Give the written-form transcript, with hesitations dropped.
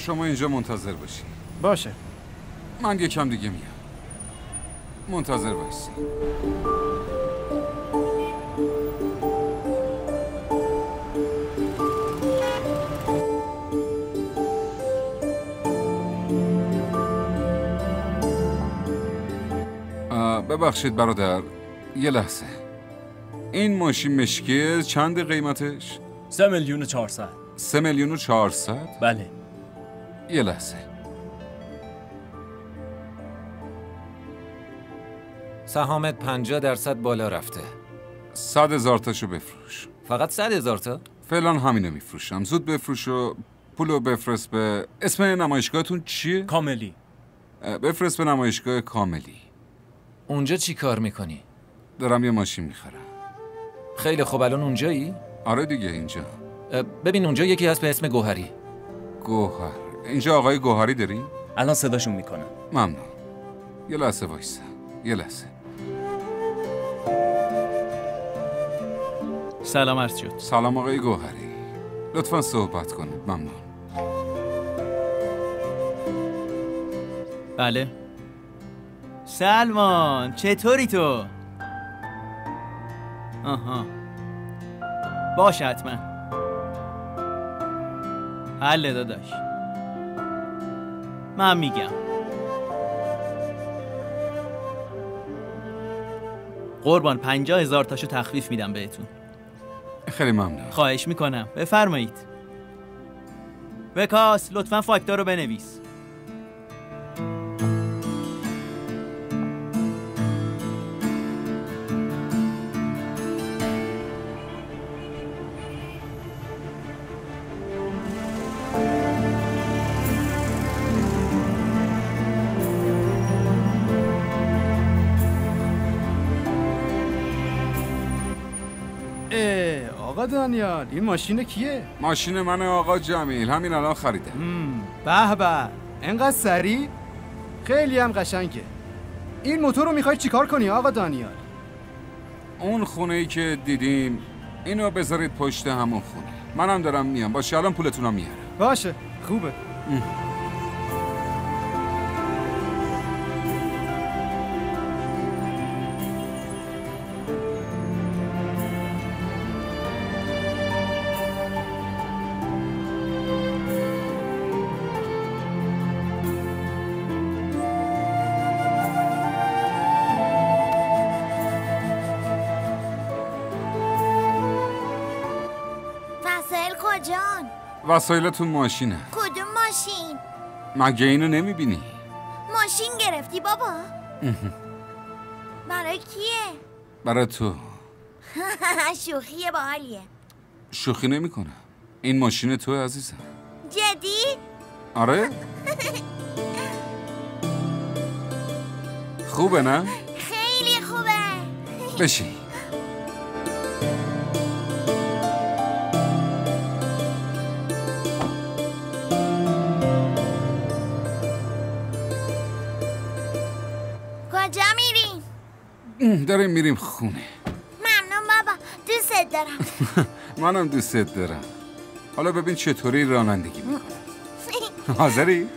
شما اینجا منتظر باشی. باشه. من یکم دیگه میام. منتظر باشی. ببخشید برادر، یه لحظه. این ماشین مشکی چند قیمتش؟ 3,400,000. 3,400,000؟ بله. یه لحظه. سهامت 50% بالا رفته. 100,000 تاشو بفروش. فقط 100,000 تا؟ فعلا همینو میفروشم. زود بفروش و پولو بفرست به اسم نمایشگاهتون چیه؟ کاملی. بفرست به نمایشگاه کاملی. اونجا چی کار میکنی؟ دارم یه ماشین میخرم. خیلی خوب، الان اونجایی؟ آره دیگه اینجا. ببین اونجا یکی هست به اسم گوهری. گوهر. اینجا آقای گوهری داری؟ الان صداشون میکنم. ممنون. یه لحظه وایسا. یه لحظه. سلام عرض شد. سلام آقای گوهری. لطفا صحبت کنید. ممنون. بله. سلمان چطوری تو؟ آها. باشه حتما. حله داداش. من میگم. قربان 50,000 تاشو تخفیف میدم بهتون. خیلی ممنون. خواهش میکنم. بفرمایید. وکاس لطفا فاکتور رو بنویس. آقا دانیال این ماشین کیه؟ ماشین من آقا جمیل، همین الان خریدم. به به، انقدر سریع؟ خیلی هم قشنگه. این موتور رو میخوای چیکار کنی آقا دانیال؟ اون خونه‌ای که دیدیم اینو بذارید پشت همون خونه. منم دارم میام. باشه الان پولتونو میارم. باشه خوبه. وسایلتون ماشینه. کدوم ماشین؟ مگه اینو نمیبینی؟ ماشین گرفتی بابا؟ برای کیه؟ برای تو. شوخیه باحالیه. شوخی نمیکنم. این ماشین تو عزیزم. جدی؟ آره؟ خوبه نه؟ خیلی خوبه. بشین. کجا میریم؟ داریم میریم خونه. ممنون بابا، دوست دارم. منم دوست دارم. حالا ببین چطوری رانندگی میکنم. حاضری؟